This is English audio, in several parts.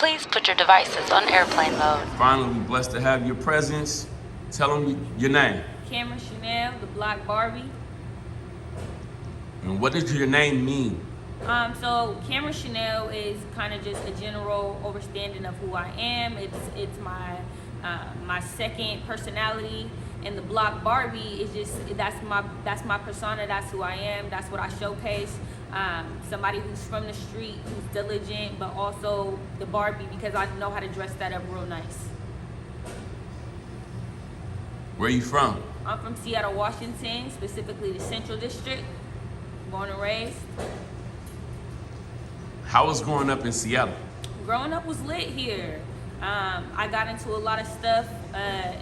Please put your devices on airplane mode. Finally, we're blessed to have your presence. Tell them your name. Camryn Chanel, the Block Barbie. And what does your name mean? So Camryn Chanel is kind of just a general overstanding of who I am. It's my my second personality, and the Block Barbie is just that's my persona. That's who I am. That's what I showcase. Somebody who's from the street, who's diligent, but also the Barbie because I know how to dress that up real nice. Where are you from? I'm from Seattle, Washington, specifically the Central District. Born and raised. How was growing up in Seattle? Growing up was lit here. I got into a lot of stuff,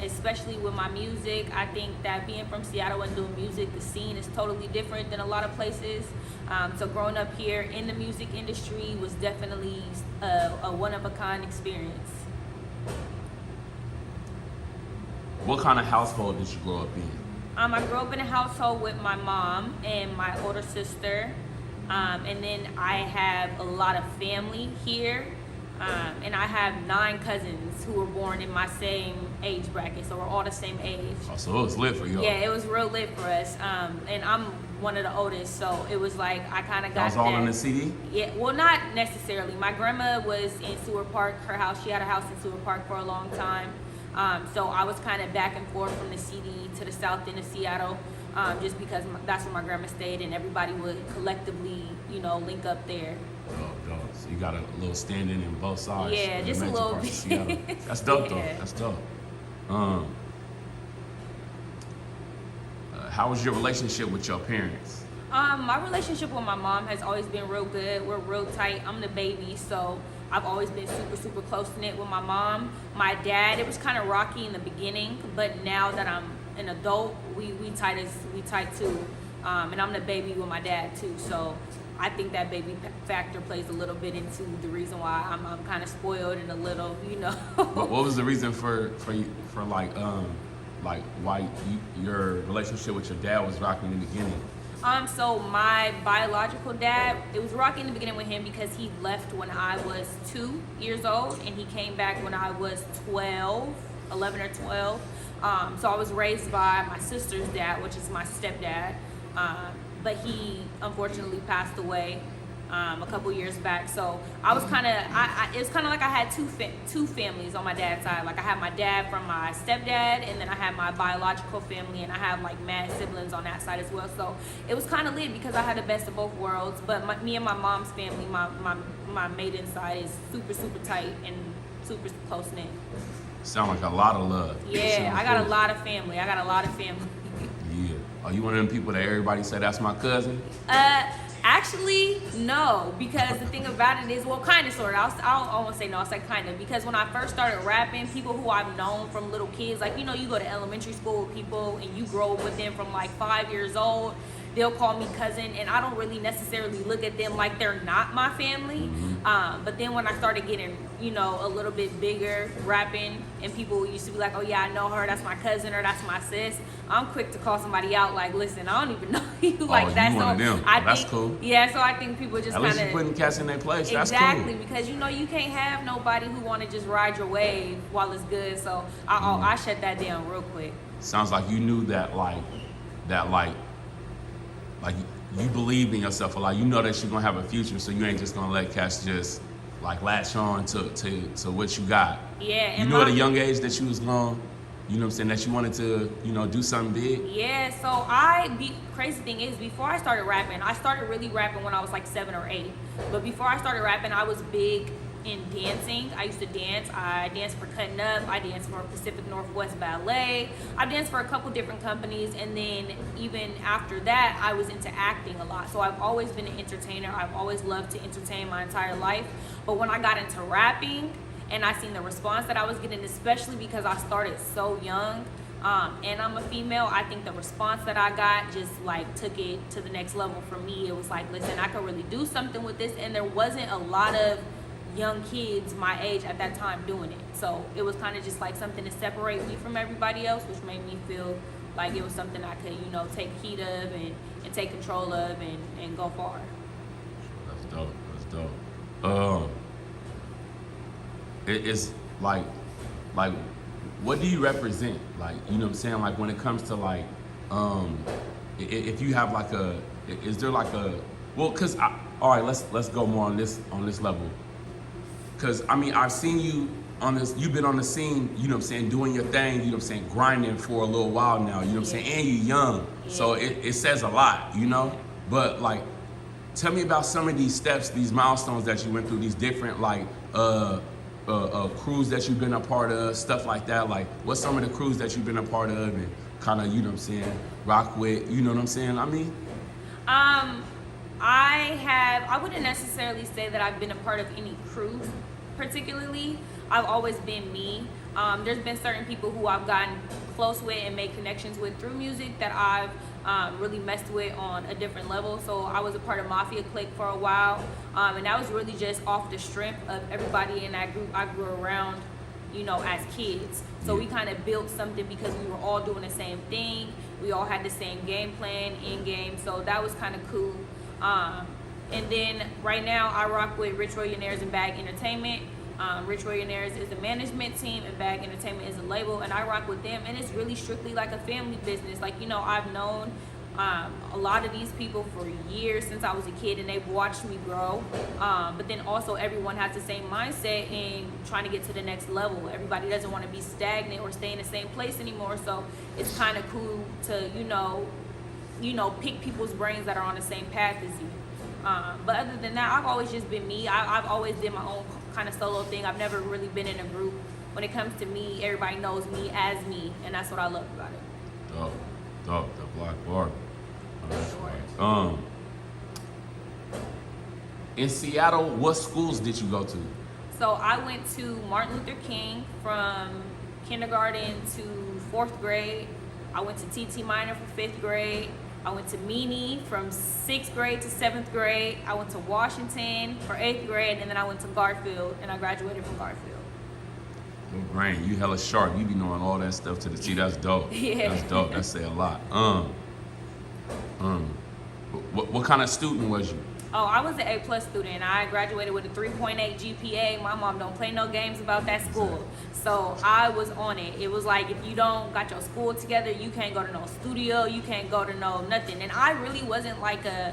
especially with my music. I think that being from Seattle and doing music, the scene is totally different than a lot of places. So growing up here in the music industry was definitely a one-of-a-kind experience. What kind of household did you grow up in? I grew up in a household with my mom and my older sister. And then I have a lot of family here. And I have 9 cousins who were born in my same age bracket, so we're all the same age. Oh, so it was lit for you. Yeah, it was real lit for us. And I'm one of the oldest, so it was like I kind of got that. Was all on the CD? Yeah, well, not necessarily. My grandma was in Seward Park. Her house, she had a house in Seward Park for a long time. So I was kind of back and forth from the CD to the south end of Seattle, just because that's where my grandma stayed, and everybody would collectively, link up there. Oh, dope. So you got a little standing in both sides. Yeah, just a little bit. That's dope, yeah. though. That's dope. How was your relationship with your parents? My relationship with my mom has always been real good. We're real tight. I'm the baby, so I've always been super, super close-knit with my mom. My dad, it was kind of rocky in the beginning, but now that I'm an adult, we tight too. And I'm the baby with my dad too, so I think that baby factor plays a little bit into the reason why I'm kind of spoiled and a little, What was the reason for why your relationship with your dad was rocky in the beginning? So my biological dad, it was rocky in the beginning with him because he left when I was 2 years old and he came back when I was 11 or 12. So I was raised by my sister's dad, which is my stepdad. But he unfortunately passed away a couple years back. So I was kind of, it was kind of like I had two families on my dad's side. Like I had my dad from my stepdad, and then I had my biological family, and I have like mad siblings on that side as well. So it was kind of lit because I had the best of both worlds. But me and my mom's family, my maiden side is super, super tight and super close knit. Sound like a lot of love. Yeah, I got a lot of family. Yeah. Are you one of them people that everybody say that's my cousin? Actually, no, because the thing about it is, well, kind of, sort of. I'll almost say no, I'll say kind of, because when I first started rapping, people who I've known from little kids, like, you go to elementary school with people and you grow up with them from like 5 years old, they'll call me cousin, and I don't really necessarily look at them like they're not my family. Mm-hmm. But then when I started getting, a little bit bigger rapping, and people used to be like, oh yeah, I know her, that's my cousin, or that's my sis, I'm quick to call somebody out like, listen, I don't even know you like that. You one of them. That's cool. Yeah, so I think people just kind of... At least you're putting cats in their place. Exactly, That's cool. because you can't have nobody who want to just ride your wave while it's good. So I shut that down real quick. Sounds like you knew that you believed in yourself a lot. You know that you're gonna have a future, so you ain't just gonna let cats just like latch on to what you got. Yeah, and you knew at a young age that you was gonna, that you wanted to, do something big. Yeah, so crazy thing is, before I started rapping, I started really rapping when I was like 7 or 8. But before I started rapping, I was big in dancing. I used to dance. I danced for Cutting Up. I danced for Pacific Northwest Ballet. I danced for a couple different companies, and then even after that, I was into acting a lot. So I've always been an entertainer. I've always loved to entertain my entire life. But when I got into rapping and I seen the response that I was getting, especially because I started so young, and I'm a female, I think the response that I got just like took it to the next level for me. It was like, listen, I could really do something with this, and there wasn't a lot of young kids my age at that time doing it. So it was kind of just like something to separate me from everybody else, which made me feel like it was something I could, take heed of and take control of and go far. That's dope. it's like what do you represent? Like, you know what I'm saying? Like when it comes to like, if you have like is there like well, cause all right, let's go more on this level. Cause I mean, I've seen you on this, you've been on the scene, you know what I'm saying, doing your thing, you know what I'm saying, grinding for a little while now, you know what I'm saying, and you're young. So it says a lot, you know? But like, tell me about some of these steps, these milestones that you went through, these different like crews that you've been a part of, stuff like that. Like, what's some of the crews that you've been a part of and kind of, you know what I'm saying, rock with, you know what I'm saying? I mean, I wouldn't necessarily say that I've been a part of any crew particularly. I've always been me. There's been certain people who I've gotten close with and made connections with through music that I've really messed with on a different level. So I was a part of Mafia Clique for a while, and that was really just off the strength of everybody in that group I grew around, you know, as kids. So we kind of built something because we were all doing the same thing. We all had the same game plan in game, so that was kind of cool. And then right now I rock with Rich Rollionaires and Bag Entertainment. Rich Rollionaires is the management team and Bag Entertainment is a label, and I rock with them, and it's really strictly like a family business. Like, you know, I've known a lot of these people for years since I was a kid, and they've watched me grow. But then also everyone has the same mindset in trying to get to the next level. Everybody doesn't want to be stagnant or stay in the same place anymore, so it's kind of cool to, you know, pick people's brains that are on the same path as you. But other than that, I've always just been me. I've always did my own kind of solo thing. I've never really been in a group. When it comes to me, everybody knows me as me, and that's what I love about it. Dope, the Block Barbie. Oh, that's right. In Seattle, what schools did you go to? So I went to Martin Luther King from kindergarten to 4th grade. I went to TT Minor for 5th grade. I went to Meany from 6th grade to 7th grade. I went to Washington for 8th grade, and then I went to Garfield, and I graduated from Garfield. Your brain, you hella sharp. You be knowing all that stuff to the T. That's dope. Yeah. That's dope. That say a lot. What kind of student was you? Oh, I was an A+ student. I graduated with a 3.8 GPA. My mom don't play no games about that school. So I was on it. It was like, if you don't got your school together, you can't go to no studio, you can't go to no nothing. And I really wasn't like a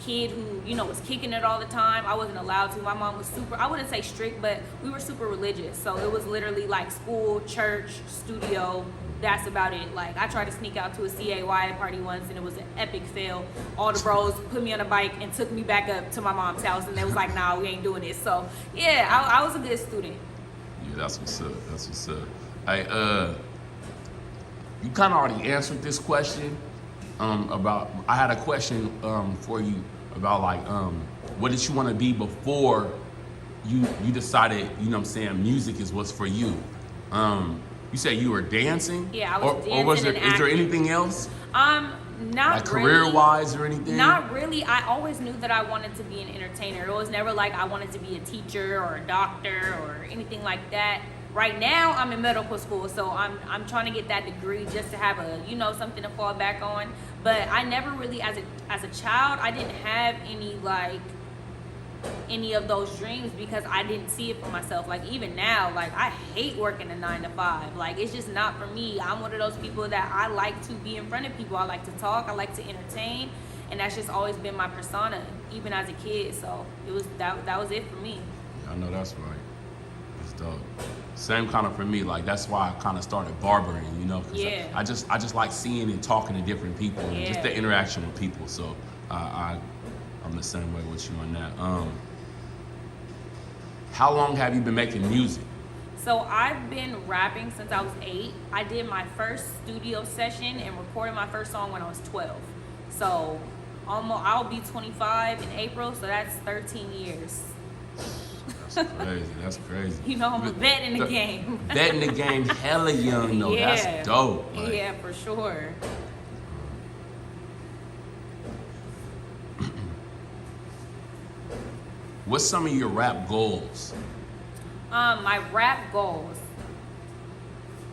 kid who, you know, was kicking it all the time. I wasn't allowed to. My mom was super, I wouldn't say strict, but we were super religious. So it was literally like school, church, studio. That's about it. Like, I tried to sneak out to a CAY party once, and it was an epic fail. All the bros put me on a bike and took me back up to my mom's house, and they was like, nah, we ain't doing this. So yeah, I was a good student. Yeah, that's what's up. That's what's up. Hey, you kind of already answered this question. I had a question for you about like, what did you want to be before you decided, you know what I'm saying, music is what's for you. You said you were dancing? Yeah, I was dancing or was there, and is there acting. anything else? Not like really. career-wise or anything? Not really. I always knew that I wanted to be an entertainer. It was never like I wanted to be a teacher or a doctor or anything like that. Right now, I'm in medical school, so I'm trying to get that degree just to have a, you know, something to fall back on. But I never really, as a child, I didn't have any of those dreams because I didn't see it for myself. Like, even now, like, I hate working a 9 to 5. Like, it's just not for me. I'm one of those people that I like to be in front of people. I like to talk. I like to entertain, and that's just always been my persona, even as a kid. So it was that was it for me. Yeah, I know that's right. It's dope. Same kind of for me. Like, that's why I kind of started barbering, you know. 'Cause Yeah. I just like seeing and talking to different people and just the interaction with people. So I'm the same way with you on that. How long have you been making music? So I've been rapping since I was 8. I did my first studio session and recorded my first song when I was 12. So I'll be 25 in April, so that's 13 years. That's crazy. That's crazy. You know, I'm a vet in the game. Vet in the game, hella young though. Yeah. That's dope. Like, Yeah, for sure. What's some of your rap goals? My rap goals.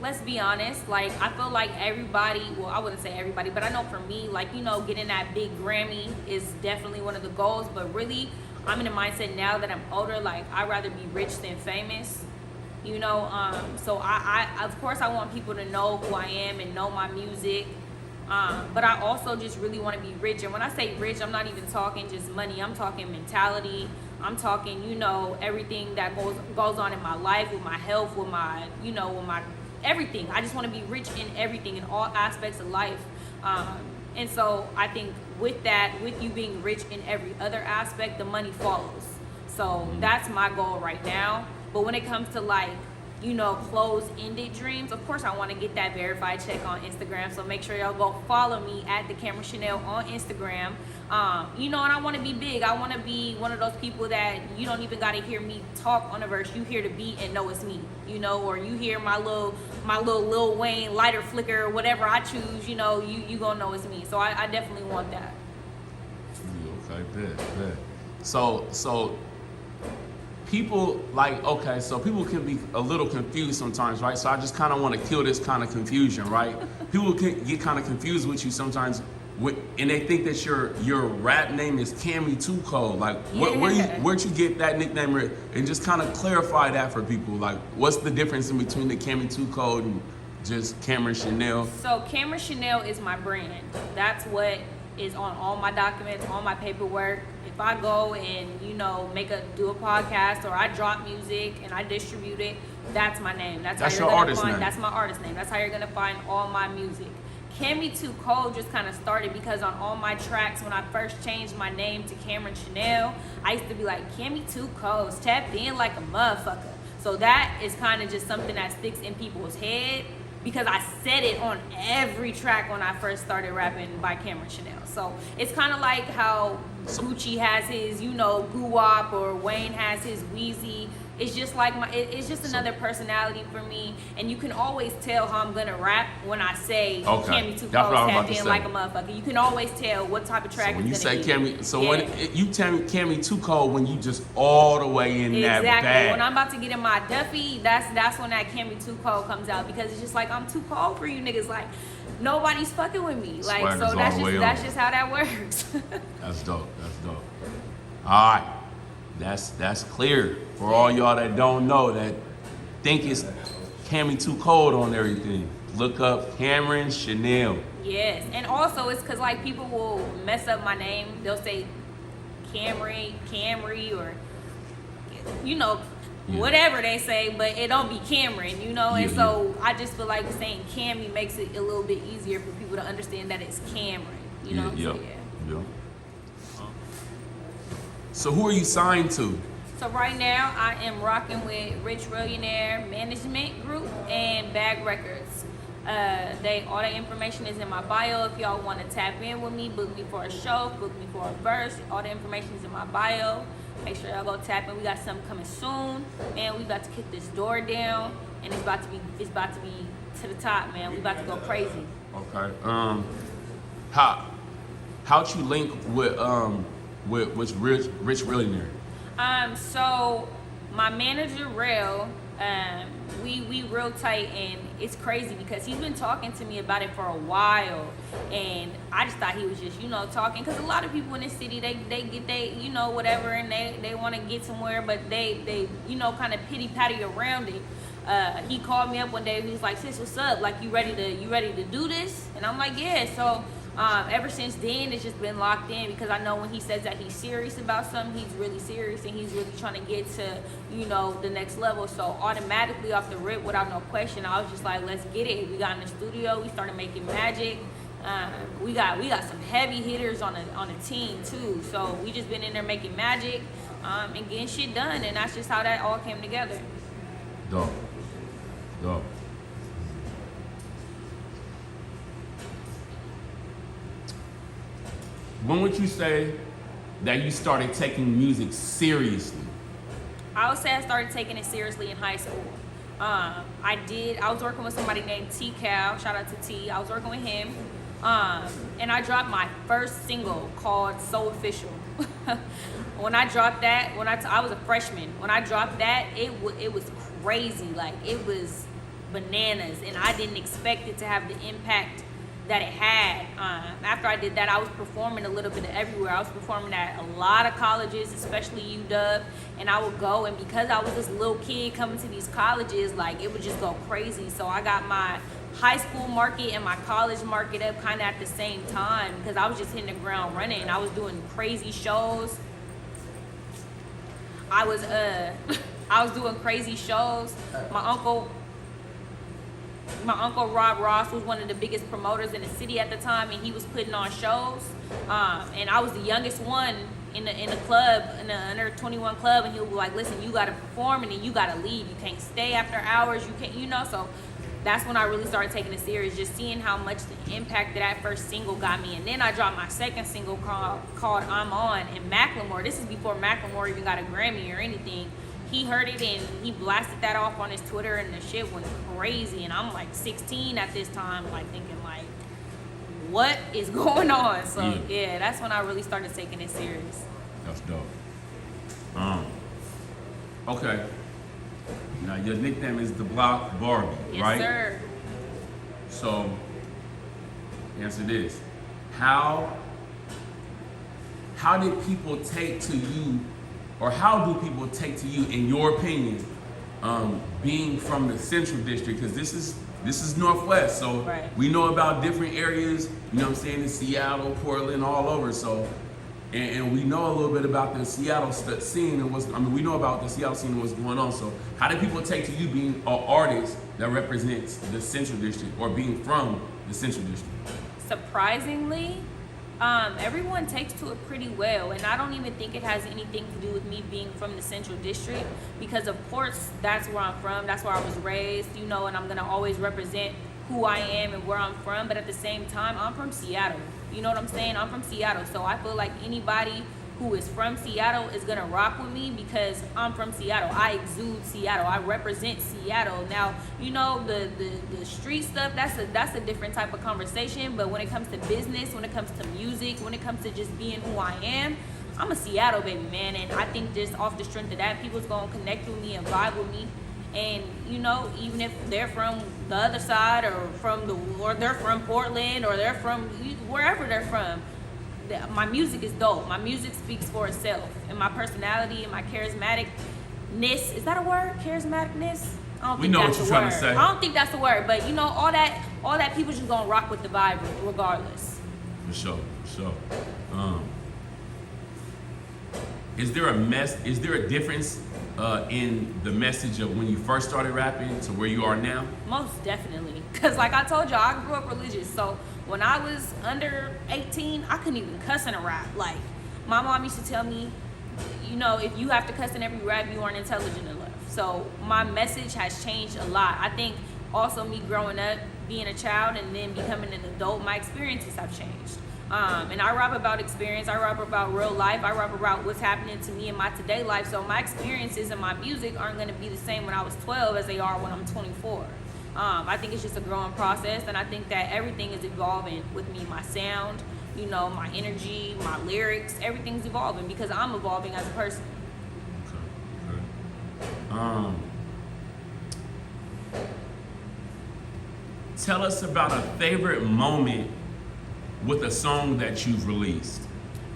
Let's be honest, like, I feel like everybody, well, I wouldn't say everybody, but I know for me, like, you know, getting that big Grammy is definitely one of the goals, but really, I'm in a mindset now that I'm older, like, I'd rather be rich than famous. You know, so I of course I want people to know who I am and know my music. But I also just really want to be rich. And when I say rich, I'm not even talking just money. I'm talking mentality. I'm talking, you know, everything that goes on in my life, with my health, with my, you know, with my everything. I just want to be rich in everything, in all aspects of life. And so I think with that, with you being rich in every other aspect, the money follows. So that's my goal right now. But when it comes to like, you know, closed-ended dreams, of course I want to get that verified check on Instagram. So make sure y'all go follow me at the Camryn Chanel on Instagram. You know, and I want to be big. I want to be one of those people that you don't even got to hear me talk on a verse. You hear the beat and know it's me, you know, or you hear my little Lil Wayne lighter flicker or whatever I choose, you know, you gonna know it's me. So I definitely want that. Okay, good. So people like, okay, so people can be a little confused sometimes, right? So I just kind of want to kill this kind of confusion, right? People can get kind of confused with you sometimes, and they think that your rap name is Cammy Too Cold. Like, where'd you get that nickname? And just kind of clarify that for people. Like, what's the difference in between the Cammy Too Cold and just Camryn Chanel? So Camryn Chanel is my brand. That's what is on all my documents, all my paperwork. If I go and, you know, do a podcast or I drop music and I distribute it, that's my name. That's your artist name. That's my artist name. That's how you're gonna find all my music. Cammy Too Cold just kind of started because on all my tracks, when I first changed my name to Camryn Chanel, I used to be like, Cammy Too Cold, tapped in like a motherfucker. So that is kind of just something that sticks in people's head because I said it on every track when I first started rapping by Camryn Chanel. So it's kind of like how Gucci has his, you know, Guwop, or Wayne has his Wheezy. It's just like it's just another personality for me, and you can always tell how I'm gonna rap when I say Cammy Too Cold, tapped in like a motherfucker. You can always tell what type of track. So when you say Cammy, when you tell me Cammy Too Cold, when you just all the way in that bag. Exactly. When I'm about to get in my Duffy, that's when that Cammy Too Cold comes out, because it's just like I'm too cold for you niggas. Like nobody's fucking with me. Like Swagger's so that's just how that works. That's dope. All right. That's clear for all y'all that don't know, that think it's Cammy Too Cold on everything. Look up Camryn Chanel. Yes, and also it's because like people will mess up my name. They'll say Camry, or you know, whatever they say, but it don't be Camryn, you know. And so I just feel like saying Cammy makes it a little bit easier for people to understand that it's Camryn, you know. Yeah. So who are you signed to? So right now I am rocking with Rich Millionaire Management Group and Bag Records. All the information is in my bio. If y'all want to tap in with me, book me for a show, book me for a verse, all the information is in my bio. Make sure y'all go tap in. We got something coming soon, and we about to kick this door down, and it's about to be to the top, man. We about to go crazy. Okay. How'd you link with Rich Millionaire? So my manager Rel, we real tight, and it's crazy because he's been talking to me about it for a while, and I just thought he was just, you know, talking, because a lot of people in this city, they get they, you know, whatever, and they want to get somewhere, but they you know, kind of pity patty around it. He called me up one day. He was like, "Sis, what's up? Like, you ready to do this?" And I'm like, "Yeah." So ever since then, it's just been locked in, because I know when he says that he's serious about something, he's really serious, and he's really trying to get to, you know, the next level. So automatically off the rip, without no question, I was just like, let's get it. We got in the studio, we started making magic. We got some heavy hitters on a team too. So we just been in there making magic and getting shit done, and that's just how that all came together. Dope. When would you say that you started taking music seriously? I would say I started taking it seriously in high school. I was working with somebody named T Cal. Shout out to T. I was working with him. And I dropped my first single called So Official. When I dropped that, I was a freshman. When I dropped that, it was crazy. Like, it was bananas, and I didn't expect it to have the impact that it had. After I did that, I was performing a little bit of everywhere. I was performing at a lot of colleges, especially UW, and I would go, and because I was this little kid coming to these colleges, like, it would just go crazy. So I got my high school market and my college market up kind of at the same time, because I was just hitting the ground running. I was doing crazy shows. I was doing crazy shows. My uncle Rob Ross was one of the biggest promoters in the city at the time, and he was putting on shows. And I was the youngest one in the club, in the under 21 club, and he would be like, listen, you gotta perform and then you gotta leave. You can't stay after hours, you can't, so that's when I really started taking it serious, just seeing how much the impact that first single got me. And then I dropped my second single called I'm On, and Macklemore, this is before Macklemore even got a Grammy or anything. He heard it and he blasted that off on his Twitter, and the shit went crazy. And I'm like 16 at this time, like thinking like, what is going on? So yeah, that's when I really started taking it serious. That's dope. Okay. Now your nickname is the Block Barbie, Yes, right? Yes, sir. So answer this: How did people take to you, or how do people take to you, in your opinion, being from the Central District? Because this is Northwest, so right. We know about different areas. You know what I'm saying? In Seattle, Portland, all over. So. And we know a little bit about the Seattle scene and we know about the Seattle scene and what's going on. So how do people take to you being an artist that represents the Central District, or being from the Central District? Surprisingly, everyone takes to it pretty well, and I don't even think it has anything to do with me being from the Central District, because of course that's where I'm from, that's where I was raised, and I'm gonna always represent who I am and where I'm from. But at the same time, I'm from Seattle. You know what I'm saying? I'm from Seattle, so I feel like anybody who is from Seattle is gonna rock with me because I'm from Seattle. I exude Seattle. I represent Seattle. Now, the street stuff, that's a different type of conversation. But when it comes to business, when it comes to music, when it comes to just being who I am, I'm a Seattle baby, man. And I think just off the strength of that, people's gonna connect with me and vibe with me. And even if they're from the other side, or they're from Portland, or they're from wherever they're from, my music is dope. My music speaks for itself, and my personality and my charismaticness, is that a word? Charismaticness? I don't think that's a word. Trying to say. I don't think that's a word, but all that people just gonna rock with the vibe regardless. For sure. Is there a difference in the message of when you first started rapping to where you are now? Most definitely, because like I told y'all, I grew up religious, so when I was under 18, I couldn't even cuss in a rap. Like, my mom used to tell me, if you have to cuss in every rap, you aren't intelligent enough. So my message has changed a lot. I think also me growing up, being a child, and then becoming an adult, my experiences have changed. And I rap about experience, I rap about real life, I rap about what's happening to me in my today life. So my experiences and my music aren't gonna be the same when I was 12 as they are when I'm 24. I think it's just a growing process, and I think that everything is evolving with me. My sound, my energy, my lyrics, everything's evolving because I'm evolving as a person. Okay. Tell us about a favorite moment with a song that you've released.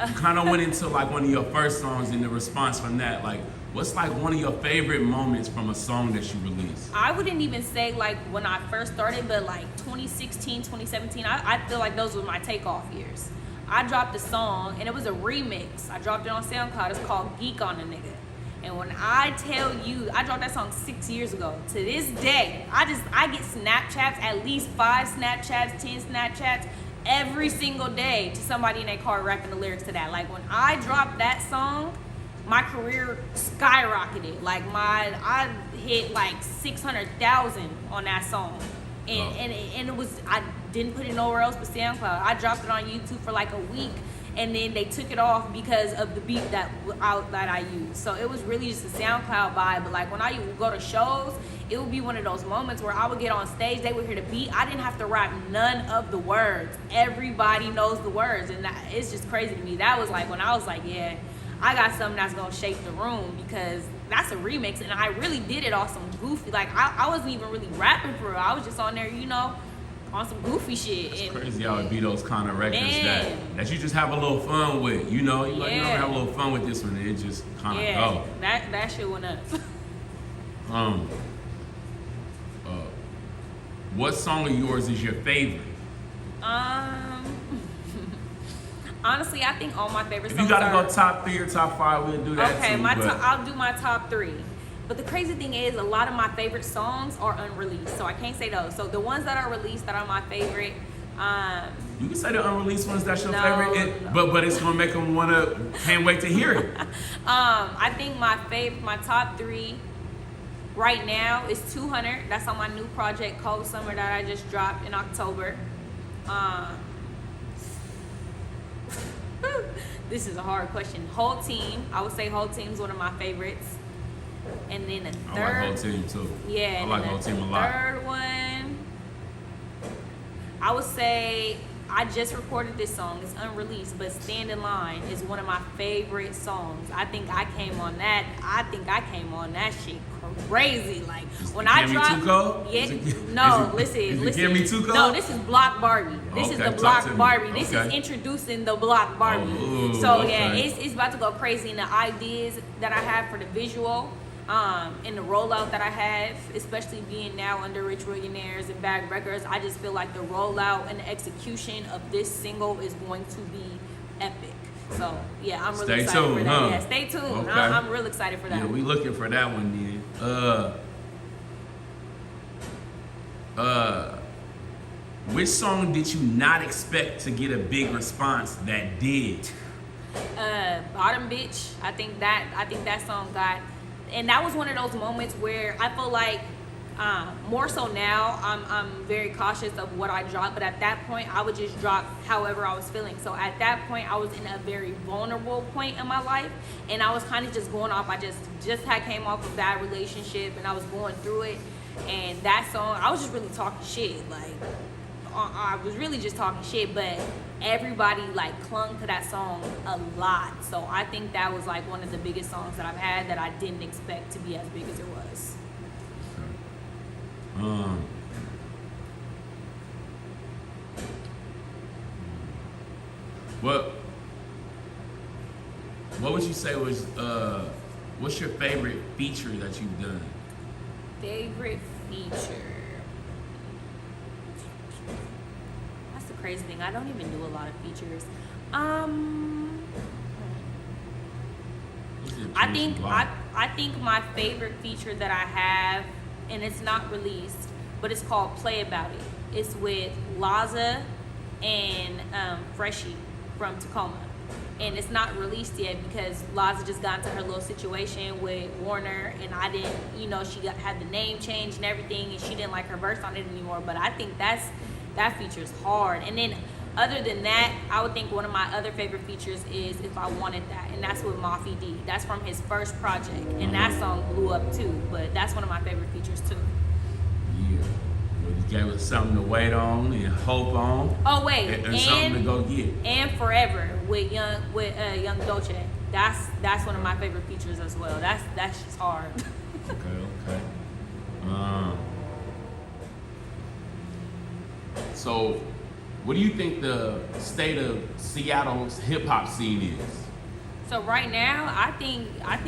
You kind of went into like one of your first songs, and the response from that, like, what's like one of your favorite moments from a song that you released? I wouldn't even say like when I first started, but like 2016, 2017, I feel like those were my takeoff years. I dropped a song, and it was a remix. I dropped it on SoundCloud. It's called Geek on a Nigga. And when I tell you, I dropped that song 6 years ago. To this day, I get Snapchats, at least 5 Snapchats, 10 Snapchats, every single day to somebody in their car rapping the lyrics to that. Like, when I dropped that song, my career skyrocketed. Like, I hit like 600,000 on that song. And it was, I didn't put it nowhere else but SoundCloud. I dropped it on YouTube for like a week, and then they took it off because of the beat that I used. So it was really just a SoundCloud vibe. But like when I would go to shows, it would be one of those moments where I would get on stage, they would hear the beat. I didn't have to rap none of the words. Everybody knows the words, and it's just crazy to me. That was like when I was like, yeah, I got something that's gonna shake the room, because that's a remix, and I really did it on some goofy, like I wasn't even really rapping for real. I was just on there, on some goofy shit. It's And crazy how it be those kind of records Man. that you just have a little fun with. You know, you like, you know, Yeah. have a little fun with this one, and it just kind of yeah, go. that shit went up. What song of yours is your favorite? Honestly, I think all my favorite If songs you gotta are... go top 3 or top 5, we'll do that Okay, too. I'll do my top 3. But the crazy thing is, a lot of my favorite songs are unreleased, so I can't say those. So the ones that are released that are my favorite, you can say the unreleased ones that's your No, favorite, no. but it's gonna make them wanna can't wait to hear it. I think my top 3 right now is 200. That's on my new project, Cold Summer, that I just dropped in October. This is a hard question. Whole Team, I would say Whole Team's one of my favorites. And then the I third, like Whole Team too. yeah, I and like then Whole Team a the lot. third one, I would say I just recorded this song. It's unreleased, but Stand in Line is one of my favorite songs. I think I came on that shit crazy. Like when I Get Me dropped, Too Cold? yeah, Is it- no, is it listen. Get Me Too Cold? No, this is Block Barbie. This is Okay, the talk to Block me. Barbie. This is Okay. introducing the Block Barbie. Oh, So okay. yeah, it's about to go crazy. And the ideas that I have for the visual, and the rollout that I have, especially being now under Rich Millionaires and Bag Records, I just feel like the rollout and the execution of this single is going to be epic. So yeah, I'm really Stay excited tuned, for that. huh? Yeah, stay tuned. Okay. I'm real excited for that. Yeah, we looking for that one then. Which song did you not expect to get a big response that did? Bottom Bitch. I think that song got, and that was one of those moments where I feel like more so now I'm very cautious of what I drop, but at that point I would just drop however I was feeling. So at that point I was in a very vulnerable point in my life, and I was kind of just going off. I just had came off a bad relationship and I was going through it, and that song I was just really talking shit. Like I was really just talking shit, but everybody like clung to that song a lot. So I think that was like one of the biggest songs that I've had that I didn't expect to be as big as it was. What would you say was what's your favorite feature that you've done? Favorite feature? That's the crazy thing. I don't even do a lot of features. I think my favorite feature that I have, and it's not released, but it's called Play About It. It's with Laza and Freshie from Tacoma. And it's not released yet because Laza just got into her little situation with Warner, and I didn't, had the name changed and everything, and she didn't like her verse on it anymore. But I think that feature's hard. And then other than that, I would think one of my other favorite features is If I Wanted That, and that's with Mafi D. That's from his first project, and that song blew up too. But that's one of my favorite features too. Yeah. Well, you gave us something to wait on and hope on. Oh wait, and something to go get. And Forever with Young Dolce. That's one of my favorite features as well. That's just hard. Okay. So, what do you think the state of Seattle's hip hop scene is? So right now, I think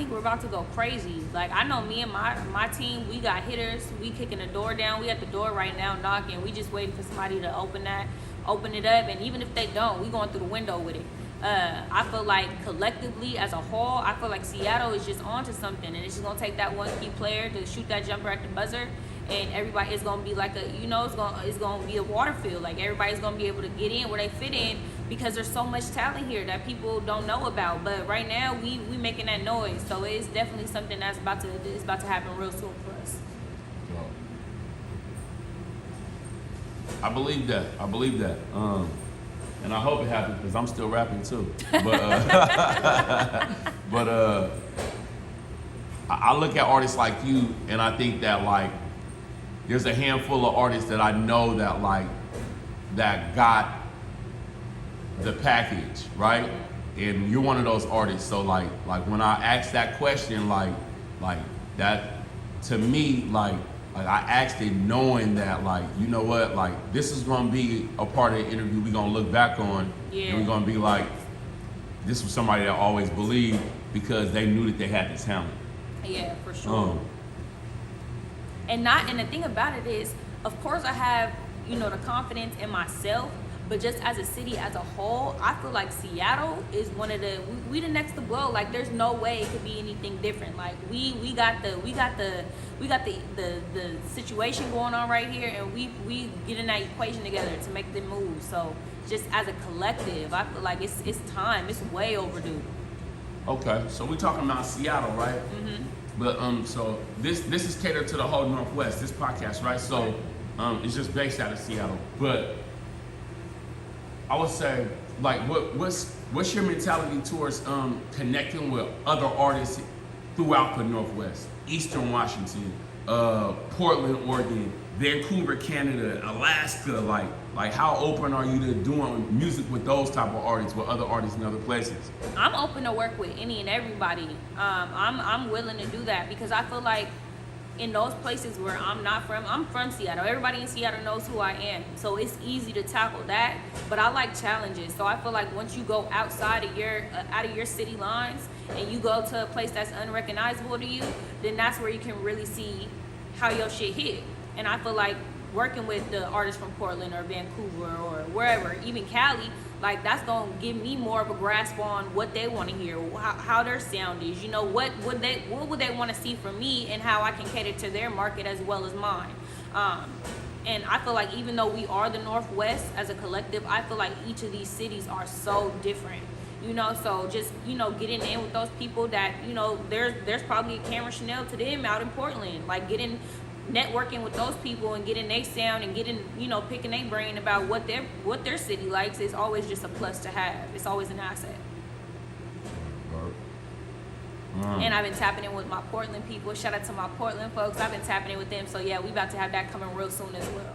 we're about to go crazy. Like I know me and my team, we got hitters. We kicking the door down. We at the door right now knocking. We just waiting for somebody to open it up. And even if they don't, we going through the window with it. I feel like collectively as a whole, I feel like Seattle is just onto something, and it's just gonna take that one key player to shoot that jumper at the buzzer, and everybody is gonna be like it's gonna be a water field. Like everybody's gonna be able to get in where they fit in because there's so much talent here that people don't know about. But right now we making that noise, so it's definitely something that's about to happen real soon for us. I believe that. And I hope it happens because I'm still rapping too. But I look at artists like you, and I think that like there's a handful of artists that I know that got the package, right? And you're one of those artists. So like when I ask that question, like that to me, like Like I asked it knowing that, like, you know what, like this is gonna be a part of the interview we're gonna look back on, and we're gonna be like, this was somebody that always believed because they knew that they had the talent. Yeah, for sure. And the thing about it is, of course I have, you know, the confidence in myself, but just as a city as a whole, I feel like Seattle is one of we the next to blow. Like there's no way it could be anything different. Like we got the situation going on right here, and we getting that equation together to make the move. So just as a collective, I feel like it's time. It's way overdue. Okay, so we're talking about Seattle, right? Mm-hmm. But so this is catered to the whole Northwest, this podcast, right? So it's just based out of Seattle. But I would say, like, what's your mentality towards connecting with other artists throughout the Northwest, Eastern Washington, Portland, Oregon, Vancouver, Canada, Alaska? Like how open are you to doing music with those type of artists, with other artists in other places? I'm open to work with any and everybody. I'm willing to do that because I feel like in those places where I'm from Seattle. Everybody in Seattle knows who I am. So it's easy to tackle that, but I like challenges. So I feel like once you go outside of your city lines and you go to a place that's unrecognizable to you, then that's where you can really see how your shit hit. And I feel like working with the artists from Portland or Vancouver or wherever, even Cali, like that's gonna give me more of a grasp on what they want to hear, how their sound is. You know, what would they want to see from me, and how I can cater to their market as well as mine. And I feel like even though we are the Northwest as a collective, I feel like each of these cities are so different. You know, so just, you know, getting in with those people that, you know, there's probably a Camryn Chanel to them out in Portland, like networking with those people and getting their sound and getting, you know, picking their brain about what their city likes is always just a plus to have. It's always an asset. And I've been tapping in with my Portland people. Shout out to my Portland folks. I've been tapping in with them. So yeah, we about to have that coming real soon as well.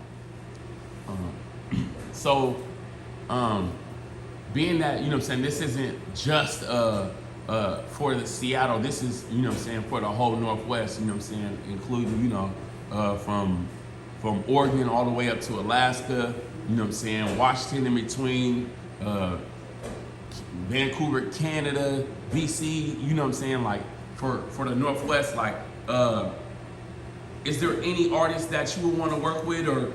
So, being that, you know what I'm saying, this isn't just for the Seattle, this is, you know what I'm saying, for the whole Northwest, you know what I'm saying, including, you know, from Oregon all the way up to Alaska, you know what I'm saying, Washington in between, Vancouver, Canada, BC, you know what I'm saying, like for the Northwest, like is there any artists that you would want to work with, or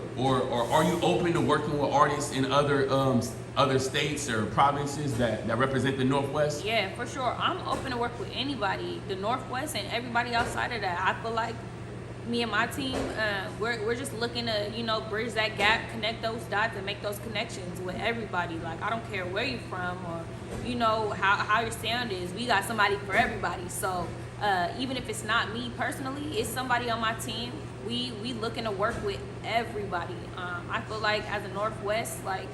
are you open to working with artists in other states or provinces that represent the Northwest? Yeah, for sure. I'm open to work with anybody, the Northwest and everybody outside of that. I feel like me and my team, we're just looking to, you know, bridge that gap, connect those dots, and make those connections with everybody. Like, I don't care where you're from or, you know, how your sound is. We got somebody for everybody. So even if it's not me personally, it's somebody on my team. We looking to work with everybody. I feel like as a Northwest, like,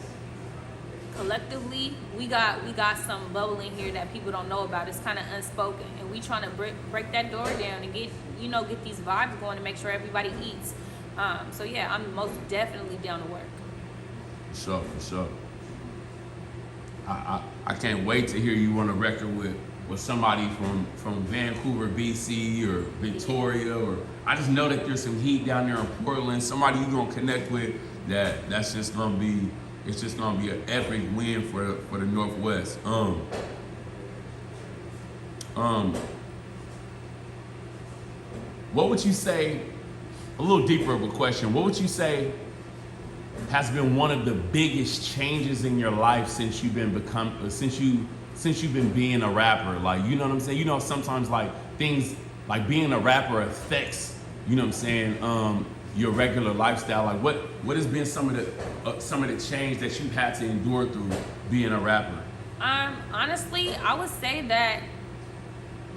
collectively, we got some bubbling here that people don't know about. It's kind of unspoken, and we trying to break that door down and get these vibes going to make sure everybody eats. So yeah, I'm most definitely down to work. For sure. I can't wait to hear you on a record with somebody from Vancouver, BC, or Victoria, or I just know that there's some heat down there in Portland. Somebody you're gonna connect with that's just gonna be. It's just gonna be an epic win for the Northwest. What would you say? A little deeper of a question. What would you say has been one of the biggest changes in your life since you've been being a rapper? Like, you know what I'm saying? You know, sometimes like things like being a rapper affects, you know what I'm saying, your regular lifestyle. Like what has been some of the change that you've had to endure through being a rapper? Honestly, I would say that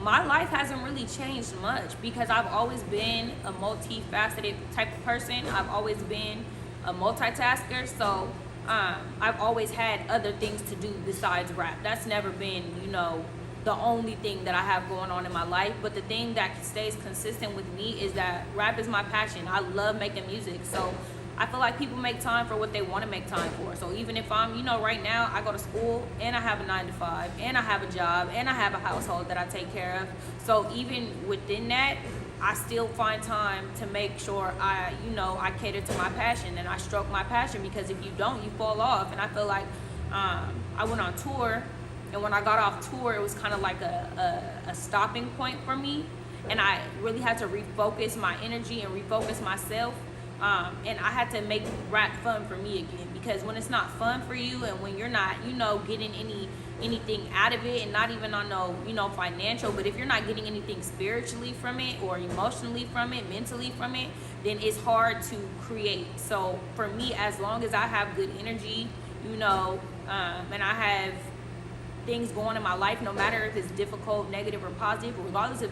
my life hasn't really changed much because I've always been a multifaceted type of person. I've always been a multitasker, so I've always had other things to do besides rap. That's never been, you know, the only thing that I have going on in my life. But the thing that stays consistent with me is that rap is my passion. I love making music, so I feel like people make time for what they want to make time for. So even if I'm, you know, right now I go to school and I have a 9 to 5 and I have a job and I have a household that I take care of. So even within that, I still find time to make sure I cater to my passion and I stroke my passion, because if you don't, you fall off. And I feel like I went on tour, and when I got off tour, it was kind of like a stopping point for me, and I really had to refocus my energy and refocus myself. And I had to make rap fun for me again, because when it's not fun for you, and when you're not, getting anything out of it, and not even on no, financial, but if you're not getting anything spiritually from it, or emotionally from it, mentally from it, then it's hard to create. So for me, as long as I have good energy, and I have things going in my life, no matter if it's difficult, negative, or positive, regardless of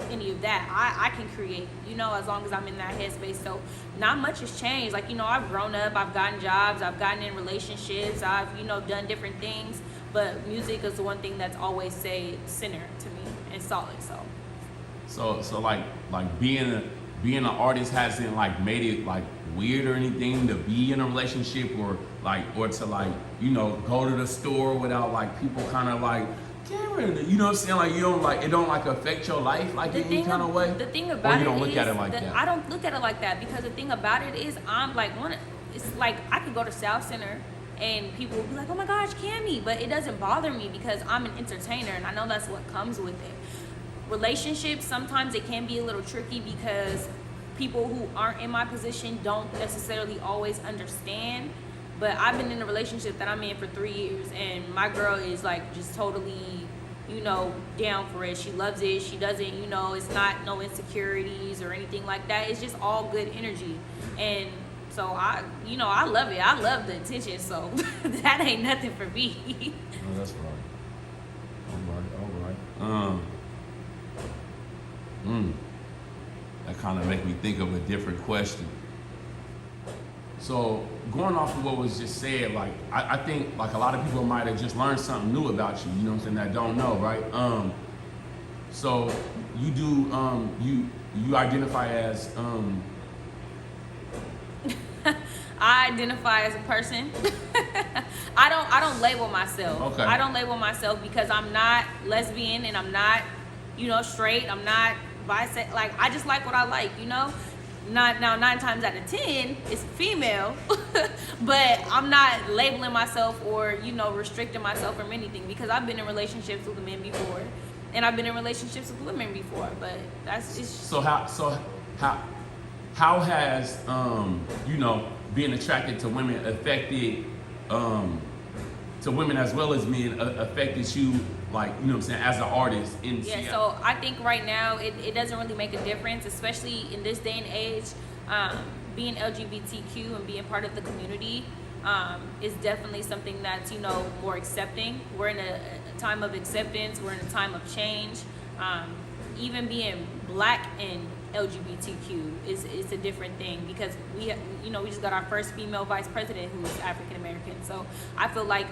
any of that, I can create, as long as I'm in that headspace. So not much has changed. Like, I've grown up, I've gotten jobs, I've gotten in relationships, I've, done different things, but music is the one thing that's always stayed center to me and solid. So like being an artist hasn't like made it like weird or anything to be in a relationship, or to go to the store without like people kind of like, Camryn, you know what I'm saying? Like, you don't like, it don't like affect your life like in any kind of way? The thing about or you don't it look at it like that? I don't look at it like that, because the thing about it is, I'm like, it's like I could go to South Center and people will be like, oh my gosh, Cammy, but it doesn't bother me because I'm an entertainer, and I know that's what comes with it. Relationships, sometimes it can be a little tricky because people who aren't in my position don't necessarily always understand. But I've been in a relationship that I'm in for 3 years, and my girl is like just totally, down for it. She loves it. She doesn't, it's not no insecurities or anything like that. It's just all good energy. And so I love it. I love the attention. So that ain't nothing for me. Oh, that's right. All right. That kind of make me think of a different question. So going off of what was just said, like I think like a lot of people might have just learned something new about you, that don't know, right? So you do you identify as I identify as a person. I don't label myself. Okay. I don't label myself because I'm not lesbian, and I'm not, straight. I'm not bisexual. Like, I just like what I like, Not now, 9 times out of 10 it's female, but I'm not labeling myself or restricting myself from anything, because I've been in relationships with men before, and I've been in relationships with women before. But that's it's so how has being attracted to women affected to women as well as men affected you, like, as an artist in Seattle? So I think right now it doesn't really make a difference, especially in this day and age. Being LGBTQ and being part of the community is definitely something that's, more accepting. We're in a time of acceptance. We're in a time of change. Even being black and LGBTQ is a different thing, because we just got our first female vice president who is African American. So I feel like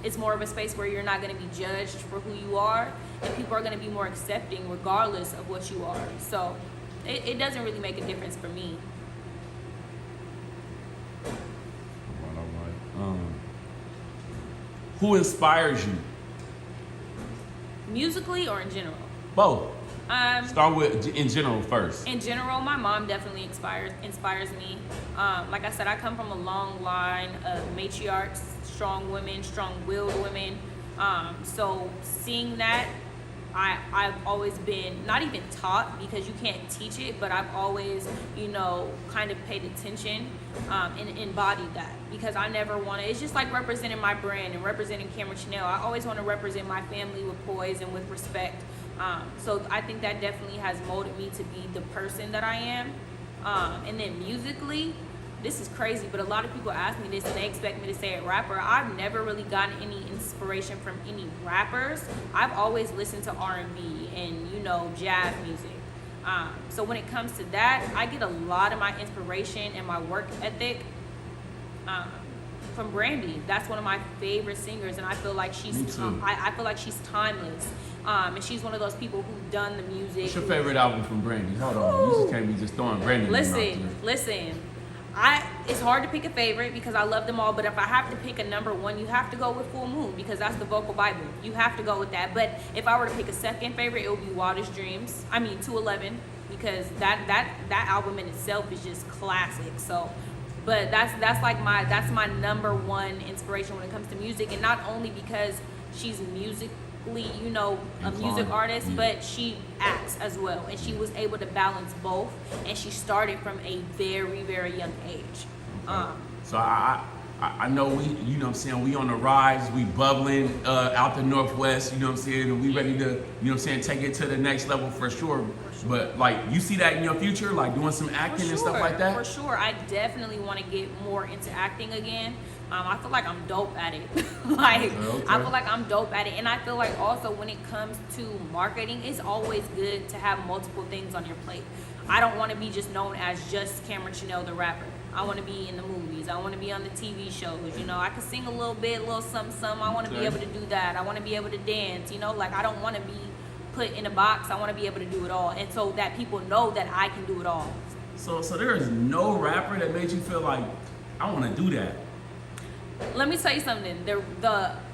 it's more of a space where you're not going to be judged for who you are, and people are going to be more accepting regardless of what you are. So it doesn't really make a difference for me. All right. Who inspires you? Musically or in general? Both. Start with in general first. In general, my mom definitely inspires me. Like I said, I come from a long line of matriarchs, strong women, strong-willed women. So seeing that, I've always been, not even taught because you can't teach it, but I've always, kind of paid attention and embodied that, because I never want to, it's just like representing my brand and representing Camryn Chanel. I always want to represent my family with poise and with respect. So I think that definitely has molded me to be the person that I am. And then musically, this is crazy, but a lot of people ask me this and they expect me to say a rapper. I've never really gotten any inspiration from any rappers. I've always listened to R&B and, jazz music. So when it comes to that, I get a lot of my inspiration and my work ethic from Brandy. That's one of my favorite singers, and I feel like she's I feel like she's timeless. And she's one of those people who've done the music. What's your favorite album from Brandy? Hold on, you just can't be just throwing Brandy. Listen. It's hard to pick a favorite because I love them all, but if I have to pick a number one, you have to go with Full Moon, because that's the vocal Bible. You have to go with that. But if I were to pick a second favorite, it would be Wildest Dreams. 211, because because that album in itself is just classic. So, but that's my number one inspiration when it comes to music, and not only because she's musically, you know, a music artist, but she acts as well, and she was able to balance both, and she started from a very, very young age. So I know we, you know what I'm saying, we on the rise, we bubbling out the Northwest, you know what I'm saying, and we ready to, you know what I'm saying, take it to the next level for sure. But like, you see that in your future, like doing some acting and stuff like that? For sure, I definitely want to get more into acting again. I feel like I'm dope at it. I feel like I'm dope at it, and I feel like also when it comes to marketing, it's always good to have multiple things on your plate. I don't want to be just known as just Camryn Chanel the rapper. I want to be in the movies. I want to be on the TV shows. You know, I can sing a little bit, a little something, something. I want to be able to do that. I want to be able to dance. You know, like I don't want to be put in a box. I want to be able to do it all, and so that people know that I can do it all. So there is no rapper that made you feel like I want to do that. Let me tell you something.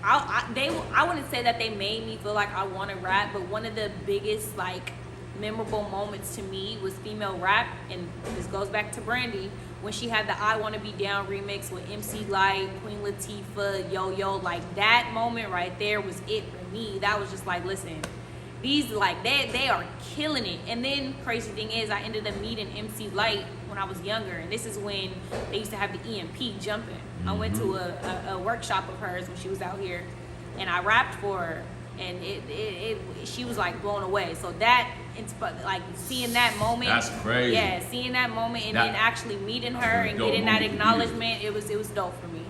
I wouldn't say that they made me feel like I want to rap, but one of the biggest like memorable moments to me was female rap, and this goes back to Brandy when she had the "I Wanna Be Down" remix with MC Lyte, Queen Latifah, Yo-Yo. Like that moment right there was it for me. That was just like, listen, these like they are killing it. And then crazy thing is, I ended up meeting MC Lyte when I was younger, and this is when they used to have the EMP jumping. I went to a workshop of hers when she was out here, and I rapped for her, and she was like blown away. So that, like seeing that moment, that's crazy. Yeah, seeing that moment, and then actually meeting her and getting that acknowledgement, it was dope for me.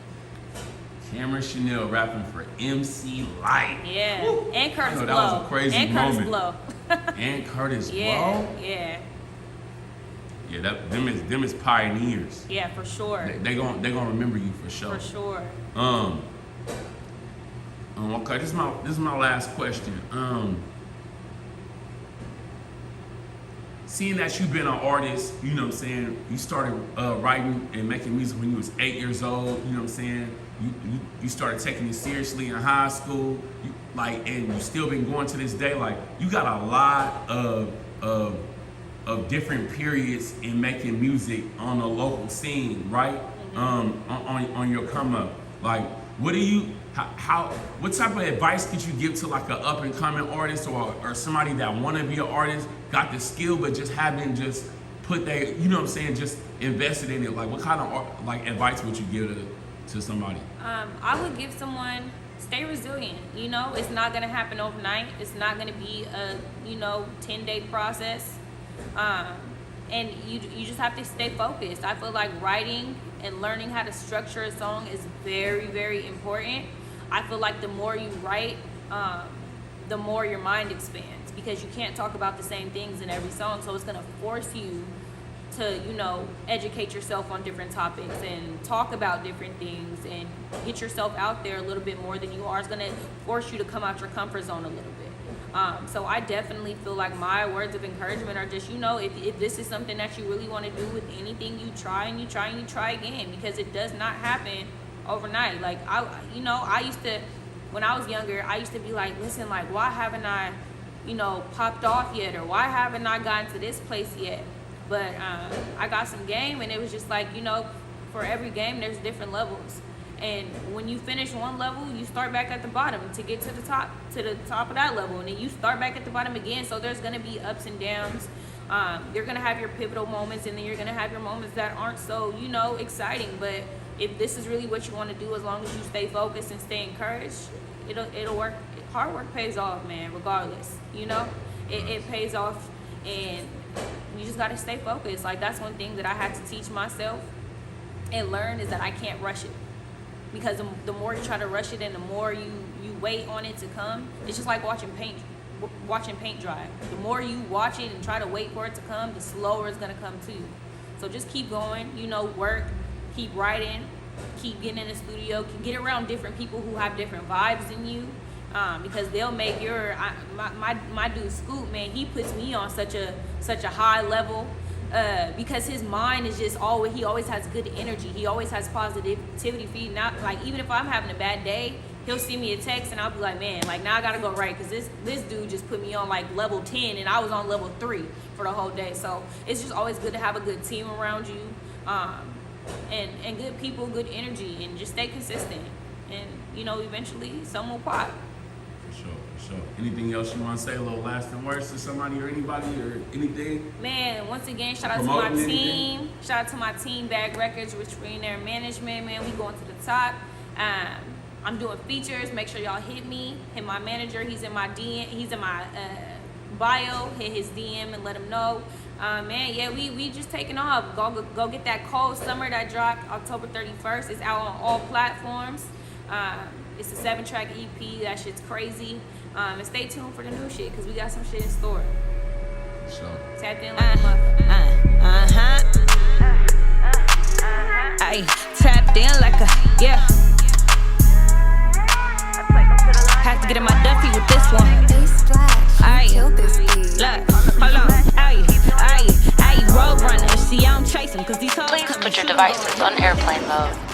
Camryn Chanel rapping for MC Lyte. Yeah, woo. And Curtis Blow. That was a crazy and moment. Curtis Blow. And Curtis Blow. Yeah. Yeah, them is pioneers. Yeah, for sure. They gonna remember you for sure. For sure. Okay, this is my last question. Seeing that you've been an artist, you know what I'm saying, you started writing and making music when you was 8 years old, you know what I'm saying, you started taking it seriously in high school, and you still been going to this day, like, you got a lot of different periods in making music on the local scene, right? On your come up, like, what type of advice could you give to like an up and coming artist or somebody that want to be an artist, got the skill but just haven't just put their, you know what I'm saying, just invested in it? Like, what kind of like advice would you give to somebody? I would give someone, stay resilient. You know, it's not gonna happen overnight. It's not gonna be a 10-day process. And you just have to stay focused. I feel like writing and learning how to structure a song is very, very important. I feel like the more you write, the more your mind expands, because you can't talk about the same things in every song. So it's gonna force you to, educate yourself on different topics and talk about different things and get yourself out there a little bit more than you are. It's gonna force you to come out your comfort zone a little bit. So I definitely feel like my words of encouragement are just, if this is something that you really want to do with anything, you try and you try and you try again, because it does not happen overnight. Like, I used to, when I was younger, I used to be like, listen, like, why haven't I, popped off yet? Or why haven't I gotten to this place yet? But I got some game, and it was just like, for every game, there's different levels. And when you finish one level, you start back at the bottom to get to the top of that level, and then you start back at the bottom again. So there's gonna be ups and downs. You're gonna have your pivotal moments, and then you're gonna have your moments that aren't so, exciting. But if this is really what you want to do, as long as you stay focused and stay encouraged, it'll work. Hard work pays off, man. Regardless, it pays off, and you just gotta stay focused. Like, that's one thing that I had to teach myself and learn, is that I can't rush it. Because the more you try to rush it and the more you wait on it to come, it's just like watching paint dry. The more you watch it and try to wait for it to come, the slower it's gonna come to you. So just keep going, work, keep writing, keep getting in the studio, get around different people who have different vibes than you, because they'll make my dude Scoop, man, he puts me on such a high level. Because his mind is just he always has good energy. He always has positivity feeding out. Like, even if I'm having a bad day, he'll send me a text and I'll be like, man, like now I gotta go right, because this dude just put me on like level 10 and I was on level 3 for the whole day. So it's just always good to have a good team around you, and good people, good energy, and just stay consistent, and you know, eventually some will pop. For sure. Anything else you want to say? A little lasting words to somebody or anybody or anything? Man, once again, shout out to my team. Shout out to my team, Bag Records, which we're in their management. Man, we going to the top. I'm doing features. Make sure y'all hit me. Hit my manager. He's in my DM. He's in my bio. Hit his DM and let him know. Man, yeah, we just taking off. Go get that Cold Summer that dropped October 31st. It's out on all platforms. It's a 7-track EP. That shit's crazy. And stay tuned for the new shit, because we got some shit in store. For sure. Tapped in like a motherfucker. Ay, tapped in like a, yeah. Have to get in my Duffy with this one. Ay, look, hold on. Ay, road runner. See, I don't chase them, 'cause these hoes Please come put your devices on airplane mode.